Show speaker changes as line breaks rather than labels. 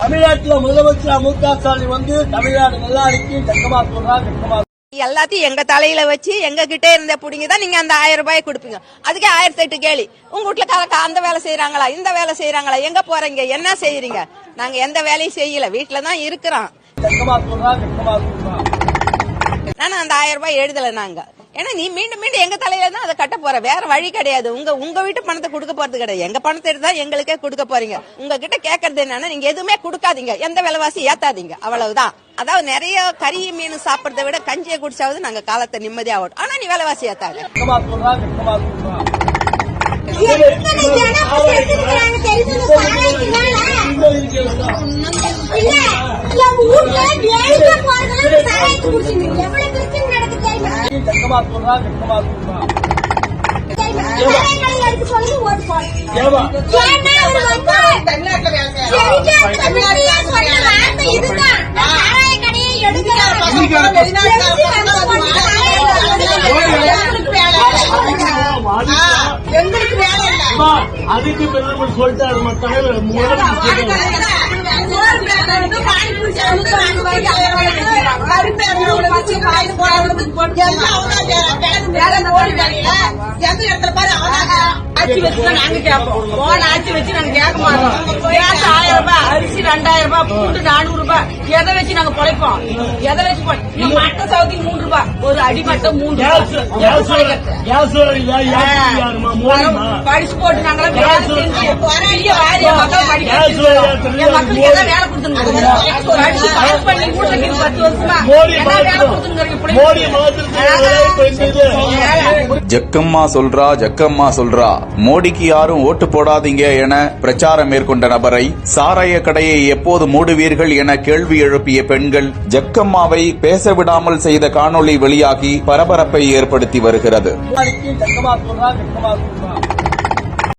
தமிழ்நாட்டுல முதலமைச்சர் மு.க. ஸ்டாலின் வந்து தமிழ்நாடு நல்லா இருக்கு ஜக்கமா சொல்றாங்க.
எல்லாத்தையும் எங்க தலையில வச்சு எங்க கிட்டே இருந்த புடிங்கதான் நீங்க அந்த 1000 ரூபாய் கொடுப்பீங்க. அதுக்கே 1008 கேள்வி. உங்க வீட்டுல அந்த வேலை செய்யறாங்களா, இந்த வேலை செய்யறாங்களா, எங்க போறீங்க, என்ன செய்யறீங்க? நாங்க எந்த வேலையும் செய்யல, வீட்டுலதான் இருக்கிறோம். ஆனா அந்த 1000 ரூபாய் எழுதல நாங்க. ஏன்னா நீ மீண்டும் மீண்டும் எங்க தலையில தான் அதை கட்ட போற, வேற வழி கிடையாது. உங்க வீட்டு பணத்தை கொடுக்க போறது கிடையாது, எங்க பணத்தை எடுத்தா எங்களுக்கே கொடுக்க போறீங்க. உங்ககிட்ட கேட்கறது என்னன்னா, நீங்க எதுவுமே கொடுக்காதீங்க, எந்த விலைவாசி ஏத்தாதீங்க, அவ்வளவுதான். அதாவது நிறைய கறி மீன் சாப்பிடறதை விட கஞ்சியை குடிச்சாவது நாங்க காலத்தை நிம்மதியா ஆகும். ஆனா நீ விலைவாசி ஏத்தாத.
அதுக்கு சொல்லிட்டாரு
ஆட்சி வச்சு நாங்க கேட்போம். போன ஆட்சி வச்சு நாங்க கேட்க மாட்டோம். 1000 ரூபாய் அரிசி, 2000 ரூபாய் பூண்டு, 400 ரூபாய். எதை வச்சு நாங்க பொழைப்போம்? எதை வச்சு மட்ட சவுத்தி 3 ரூபாய், ஒரு அடிமட்டம் 3 படிச்சு போட்டு நாங்களாம் வாரிய மக்கள் படிக்க மக்களுக்கு எல்லாம் வேலை கொடுத்துருங்க. படிச்சு பாஸ் பண்ணி கூட 10 வருஷமா வேலை கொடுத்துருங்க.
ஜக்கம்மா சொல்றா மோடிக்கு யாரும் ஓட்டு போடாதீங்க என பிரச்சாரம் மேற்கொண்ட நபரை சாராய கடையை எப்போது மூடுவீர்கள் என கேள்வி எழுப்பிய பெண்கள் ஜக்கம்மாவை பேச விடாமல் செய்த காணொளி வெளியாகி பரபரப்பை ஏற்படுத்தி வருகிறது.